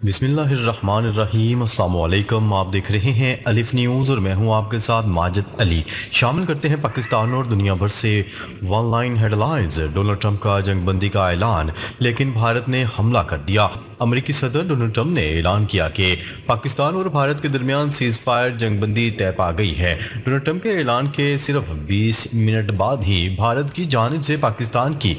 بسم اللہ الرحمن الرحیم۔ السلام علیکم، آپ دیکھ رہے ہیں الف نیوز اور میں ہوں آپ کے ساتھ ماجد علی۔ شامل کرتے ہیں پاکستان اور دنیا بھر سے ون لائن ہیڈ لائنز۔ ڈونلڈ ٹرمپ کا جنگ بندی کا اعلان، لیکن بھارت نے حملہ کر دیا۔ امریکی صدر ڈونلڈ ٹرمپ نے اعلان کیا کہ پاکستان اور بھارت کے درمیان سیز فائر جنگ بندی طے پا گئی ہے۔ ڈونلڈ ٹرمپ کے اعلان کے صرف 20 منٹ بعد ہی بھارت کی جانب سے پاکستان کی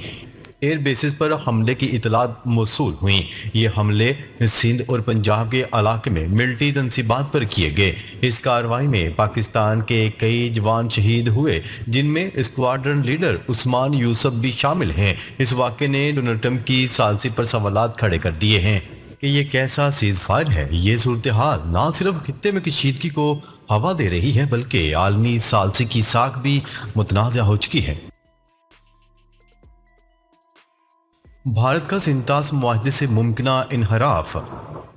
ایئر بیسز پر حملے کی اطلاعات موصول ہوئیں۔ یہ حملے سندھ اور پنجاب کے علاقے میں ملٹری تنصیبات پر کیے گئے۔ اس کارروائی میں پاکستان کے کئی جوان شہید ہوئے، جن میں اسکواڈرن لیڈر عثمان یوسف بھی شامل ہیں۔ اس واقعے نے ڈونلڈ ٹرمپ کی ثالثی پر سوالات کھڑے کر دیے ہیں کہ یہ کیسا سیز فائر ہے۔ یہ صورتحال نہ صرف خطے میں کشیدگی کو ہوا دے رہی ہے بلکہ عالمی ثالثی کی ساکھ بھی متنازع ہو چکی ہے۔ بھارت کا سنتاس معاہدے سے ممکنہ انحراف۔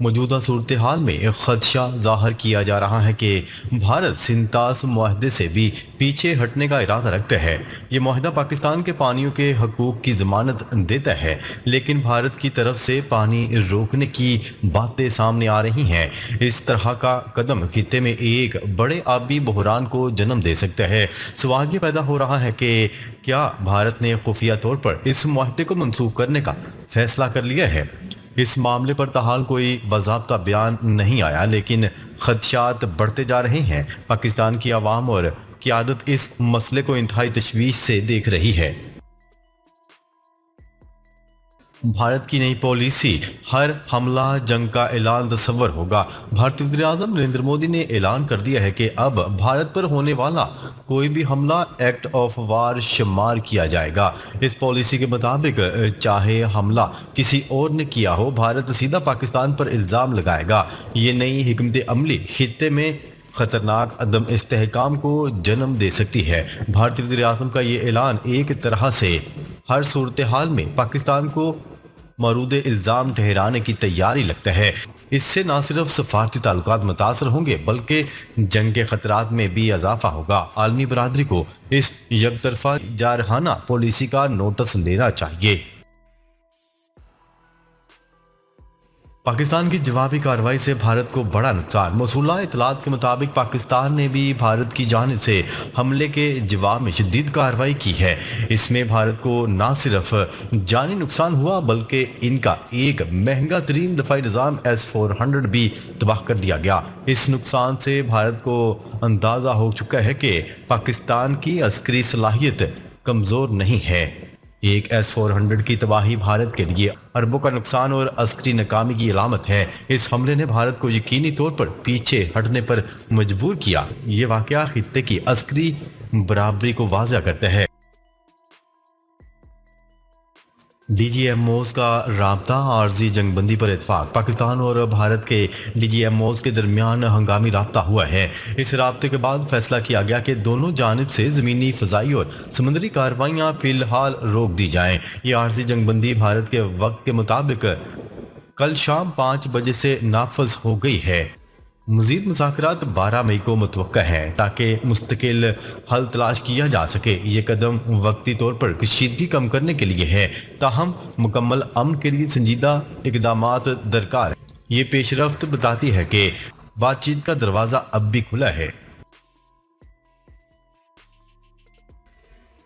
موجودہ صورتحال میں ایک خدشہ ظاہر کیا جا رہا ہے کہ بھارت سنتاس معاہدے سے بھی پیچھے ہٹنے کا ارادہ رکھتا ہے۔ یہ معاہدہ پاکستان کے پانیوں کے حقوق کی ضمانت دیتا ہے، لیکن بھارت کی طرف سے پانی روکنے کی باتیں سامنے آ رہی ہیں۔ اس طرح کا قدم خطے میں ایک بڑے آبی بحران کو جنم دے سکتا ہے۔ سوال یہ پیدا ہو رہا ہے کہ کیا بھارت نے خفیہ طور پر اس معاہدے کو منسوخ کرنے کا فیصلہ کر لیا ہے؟ اس معاملے پر تاحال کوئی باضابطہ بیان نہیں آیا، لیکن خدشات بڑھتے جا رہے ہیں۔ پاکستان کی عوام اور قیادت اس مسئلے کو انتہائی تشویش سے دیکھ رہی ہے۔ بھارت کی نئی پالیسی، ہر حملہ جنگ کا اعلان تصور ہوگا۔ بھارتی وزیر اعظم نریندر مودی نے اعلان کر دیا ہے کہ اب بھارت پر ہونے والا کوئی بھی حملہ ایکٹ آف وار شمار کیا جائے گا۔ اس پالیسی کے مطابق چاہے حملہ کسی اور نے کیا ہو، بھارت سیدھا پاکستان پر الزام لگائے گا۔ یہ نئی حکمت عملی خطے میں خطرناک عدم استحکام کو جنم دے سکتی ہے۔ بھارتی وزیر اعظم کا یہ اعلان ایک طرح سے ہر صورتحال میں پاکستان کو مورد الزام ٹھہرانے کی تیاری لگتا ہے۔ اس سے نہ صرف سفارتی تعلقات متاثر ہوں گے بلکہ جنگ کے خطرات میں بھی اضافہ ہوگا۔ عالمی برادری کو اس یک طرفہ جارحانہ پالیسی کا نوٹس لینا چاہیے۔ پاکستان کی جوابی کارروائی سے بھارت کو بڑا نقصان۔ موصولہ اطلاعات کے مطابق پاکستان نے بھی بھارت کی جانب سے حملے کے جواب میں شدید کارروائی کی ہے۔ اس میں بھارت کو نہ صرف جانی نقصان ہوا بلکہ ان کا ایک مہنگا ترین دفاعی نظام S-400 بھی تباہ کر دیا گیا۔ اس نقصان سے بھارت کو اندازہ ہو چکا ہے کہ پاکستان کی عسکری صلاحیت کمزور نہیں ہے۔ ایک S-400 کی تباہی بھارت کے لیے اربوں کا نقصان اور عسکری ناکامی کی علامت ہے۔ اس حملے نے بھارت کو یقینی طور پر پیچھے ہٹنے پر مجبور کیا۔ یہ واقعہ خطے کی عسکری برابری کو واضح کرتا ہے۔ ڈی جی ایم اوز کا رابطہ، عارضی جنگ بندی پر اتفاق۔ پاکستان اور بھارت کے ڈی جی ایم اوز کے درمیان ہنگامی رابطہ ہوا ہے۔ اس رابطے کے بعد فیصلہ کیا گیا کہ دونوں جانب سے زمینی، فضائی اور سمندری کارروائیاں فی الحال روک دی جائیں۔ یہ عارضی جنگ بندی بھارت کے وقت کے مطابق کل شام 5 بجے سے نافذ ہو گئی ہے۔ مزید مذاکرات 12 مئی کو متوقع ہیں تاکہ مستقل حل تلاش کیا جا سکے۔ یہ قدم وقتی طور پر کشیدگی کم کرنے کے لیے ہے، تاہم مکمل امن کے لیے سنجیدہ اقدامات درکار ہیں۔ یہ پیش رفت بتاتی ہے کہ بات چیت کا دروازہ اب بھی کھلا ہے۔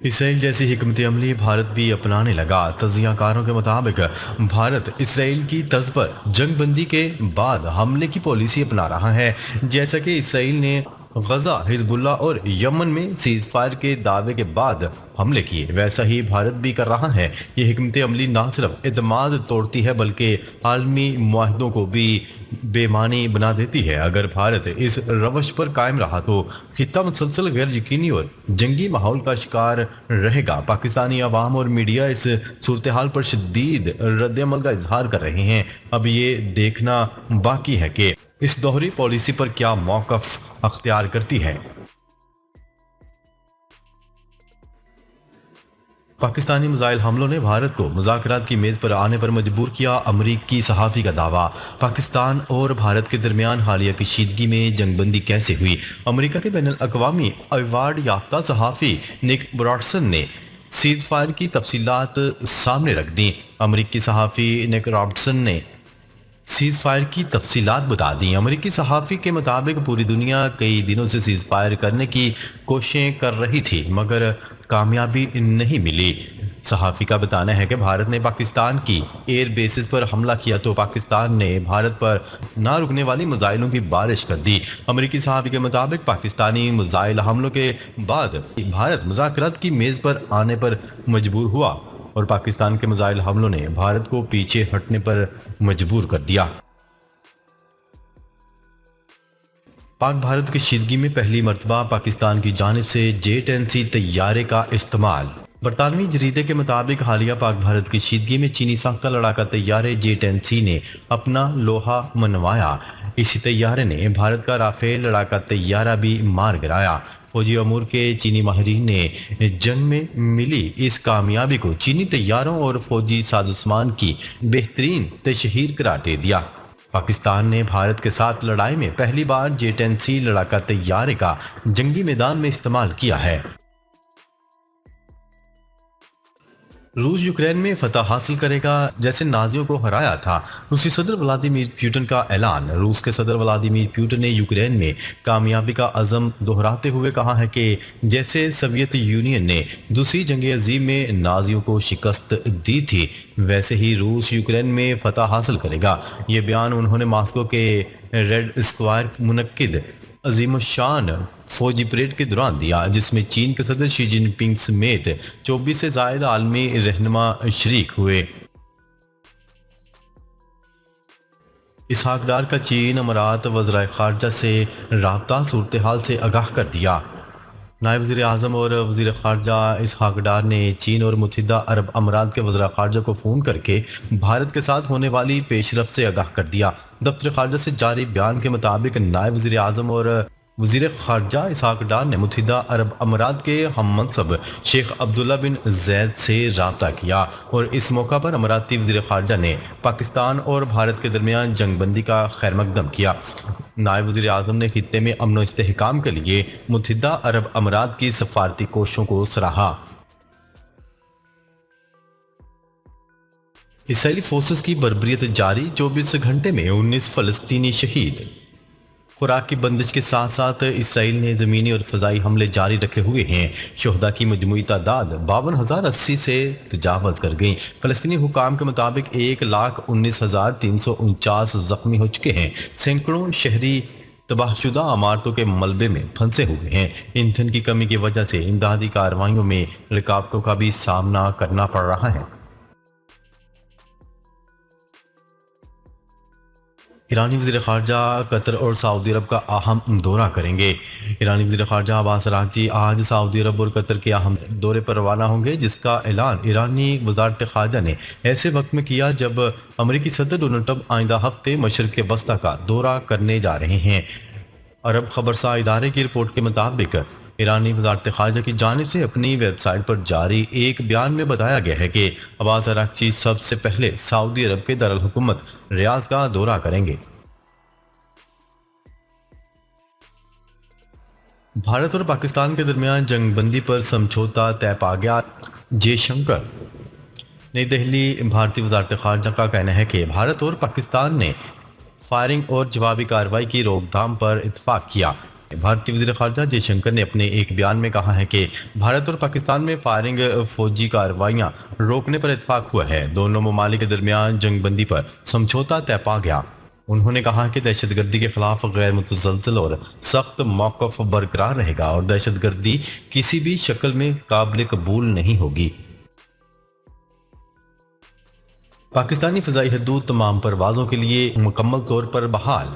اسرائیل جیسی حکمت عملی بھارت بھی اپنانے لگا۔ تجزیہ کاروں کے مطابق بھارت اسرائیل کی طرز پر جنگ بندی کے بعد حملے کی پالیسی اپنا رہا ہے۔ جیسا کہ اسرائیل نے غزہ، حزب اللہ اور یمن میں سیز فائر کے دعوے کے بعد حملے کیے، ویسا ہی بھارت بھی کر رہا ہے۔ یہ حکمت عملی نہ صرف اعتماد توڑتی ہے بلکہ عالمی معاہدوں کو بھی بے معنی بنا دیتی ہے۔ اگر بھارت اس روش پر قائم رہا تو خطہ مسلسل غیر یقینی اور جنگی ماحول کا شکار رہے گا۔ پاکستانی عوام اور میڈیا اس صورتحال پر شدید رد عمل کا اظہار کر رہے ہیں۔ اب یہ دیکھنا باقی ہے کہ اس دوہری پالیسی پر کیا موقف اختیار کرتی ہے۔ پاکستانی میزائل حملوں نے بھارت کو مذاکرات کی میز پر آنے پر مجبور کیا۔ امریکی صحافی کا دعویٰ، پاکستان اور بھارت کے درمیان حالیہ کشیدگی میں جنگ بندی کیسے ہوئی؟ امریکہ کے بین الاقوامی ایوارڈ یافتہ صحافی نک براڈسن نے سیز فائر کی تفصیلات سامنے رکھ دیں۔ امریکی صحافی نک براڈسن نے سیز فائر کی تفصیلات بتا دیں۔ امریکی صحافی کے مطابق پوری دنیا کئی دنوں سے سیز فائر کرنے کی کوششیں کر رہی تھی مگر کامیابی نہیں ملی۔ صحافی کا بتانا ہے کہ بھارت نے پاکستان کی ایئر بیسز پر حملہ کیا تو پاکستان نے بھارت پر نہ رکنے والی میزائلوں کی بارش کر دی۔ امریکی صحافی کے مطابق پاکستانی میزائل حملوں کے بعد بھارت مذاکرات کی میز پر آنے پر مجبور ہوا اور پاکستان کے میزائل حملوں نے بھارت کو پیچھے ہٹنے پر مجبور کر دیا۔ پاک بھارت کشیدگی میں پہلی مرتبہ پاکستان کی جانب سے J-10C طیارے کا استعمال۔ برطانوی جریدے کے مطابق حالیہ پاک بھارت کشیدگی میں چینی ساختہ لڑاکا طیارے J-10C نے اپنا لوہا منوایا۔ اسی طیارے نے بھارت کا رافیل لڑاکا طیارہ بھی مار گرایا۔ فوجی امور کے چینی ماہرین نے جنگ میں ملی اس کامیابی کو چینی طیاروں اور فوجی سازوسامان کی بہترین تشہیر قرار دے دیا۔ پاکستان نے بھارت کے ساتھ لڑائی میں پہلی بار J-10C لڑاکا طیارے کا جنگی میدان میں استعمال کیا ہے۔ روس یوکرین میں فتح حاصل کرے گا جیسے نازیوں کو ہرایا تھا، روسی صدر ولادیمیر پوٹن کا اعلان۔ روس کے صدر ولادیمیر پوٹن نے یوکرین میں کامیابی کا عزم دہراتے ہوئے کہا ہے کہ جیسے سوویت یونین نے دوسری جنگ عظیم میں نازیوں کو شکست دی تھی ویسے ہی روس یوکرین میں فتح حاصل کرے گا۔ یہ بیان انہوں نے ماسکو کے ریڈ اسکوائر منعقد عظیم الشان فوجی پریڈ کے دوران دیا، جس میں چین کے صدر شی جن پنگ سمیت 24 سے زائد عالمی رہنما شریک ہوئے۔ اسحاق ڈار کا چین امارات وزرائے خارجہ سے رابطہ صورتحال سے آگاہ کر دیا۔ نائب وزیر اعظم اور وزیر خارجہ اسحاق ڈار نے چین اور متحدہ عرب امارات کے وزراء خارجہ کو فون کر کے بھارت کے ساتھ ہونے والی پیش رفت سے آگاہ کر دیا۔ دفتر خارجہ سے جاری بیان کے مطابق نائب وزیر اعظم اور وزیر خارجہ اسحاق ڈار نے متحدہ عرب امارات کے ہم منصب شیخ عبداللہ بن زید سے رابطہ کیا اور اس موقع پر اماراتی وزیر خارجہ نے پاکستان اور بھارت کے درمیان جنگ بندی کا خیر مقدم کیا۔ نائب وزیر اعظم نے خطے میں امن و استحکام کے لیے متحدہ عرب امارات کی سفارتی کوششوں کو سراہا۔ اسرائیلی فورسز کی بربریت جاری، 24 گھنٹے میں 19 فلسطینی شہید۔ خوراک کی بندش کے ساتھ ساتھ اسرائیل نے زمینی اور فضائی حملے جاری رکھے ہوئے ہیں۔ شہداء کی مجموعی تعداد 52,080 سے تجاوز کر گئی۔ فلسطینی حکام کے مطابق 1,19,349 زخمی ہو چکے ہیں۔ سینکڑوں شہری تباہ شدہ عمارتوں کے ملبے میں پھنسے ہوئے ہیں۔ ایندھن کی کمی کی وجہ سے امدادی کارروائیوں میں رکاوٹوں کا بھی سامنا کرنا پڑ رہا ہے۔ ایرانی وزیر خارجہ قطر اور سعودی عرب کا اہم دورہ کریں گے۔ ایرانی وزیر خارجہ عباس اراغچی آج سعودی عرب اور قطر کے اہم دورے پر روانہ ہوں گے، جس کا اعلان ایرانی وزارت خارجہ نے ایسے وقت میں کیا جب امریکی صدر ڈونلڈ ٹرمپ آئندہ ہفتے مشرق وسطی کا دورہ کرنے جا رہے ہیں۔ عرب خبرساں ادارے کی رپورٹ کے مطابق ایرانی وزارت خارجہ کی جانب سے اپنی ویب سائٹ پر جاری ایک بیان میں بتایا گیا ہے کہ عباس اراغچی سب سے پہلے سعودی عرب کے دارالحکومت ریاض کا دورہ کریں گے۔ بھارت اور پاکستان کے درمیان جنگ بندی پر سمجھوتا طے پا گیا۔ جے شنکر۔ نئی دہلی۔ بھارتی وزارت خارجہ کا کہنا ہے کہ بھارت اور پاکستان نے فائرنگ اور جوابی کارروائی کی روک تھام پر اتفاق کیا۔ بھارتی وزیر خارجہ جے شنکر نے اپنے ایک بیان میں کہا ہے کہ بھارت اور پاکستان میں فائرنگ فوجی کارروائیاں روکنے پر اتفاق ہوا ہے۔ دونوں ممالک کے درمیان جنگ بندی پر سمجھوتا طے پا گیا۔ انہوں نے کہا کہ دہشت گردی کے خلاف غیر متزلزل اور سخت موقف برقرار رہے گا اور دہشت گردی کسی بھی شکل میں قابل قبول نہیں ہوگی۔ پاکستانی فضائی حدود تمام پروازوں کے لیے مکمل طور پر بحال۔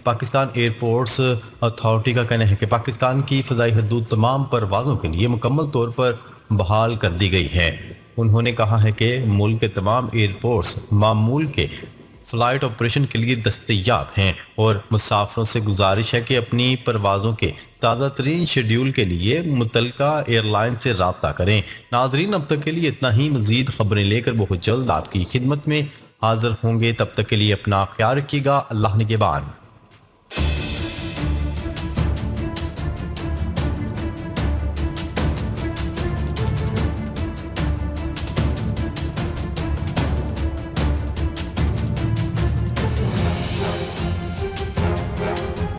پاکستان ایئرپورٹس اتھارٹی کا کہنا ہے کہ پاکستان کی فضائی حدود تمام پروازوں کے لیے مکمل طور پر بحال کر دی گئی ہے۔ انہوں نے کہا ہے کہ ملک کے تمام ایئرپورٹس معمول کے فلائٹ آپریشن کے لیے دستیاب ہیں اور مسافروں سے گزارش ہے کہ اپنی پروازوں کے تازہ ترین شیڈول کے لیے متعلقہ ایئر لائن سے رابطہ کریں۔ ناظرین، اب تک کے لیے اتنا ہی۔ مزید خبریں لے کر بہت جلد آپ کی خدمت میں حاضر ہوں گے۔ تب تک کے لیے اپنا خیال رکھیے گا۔ اللہ نگہبان۔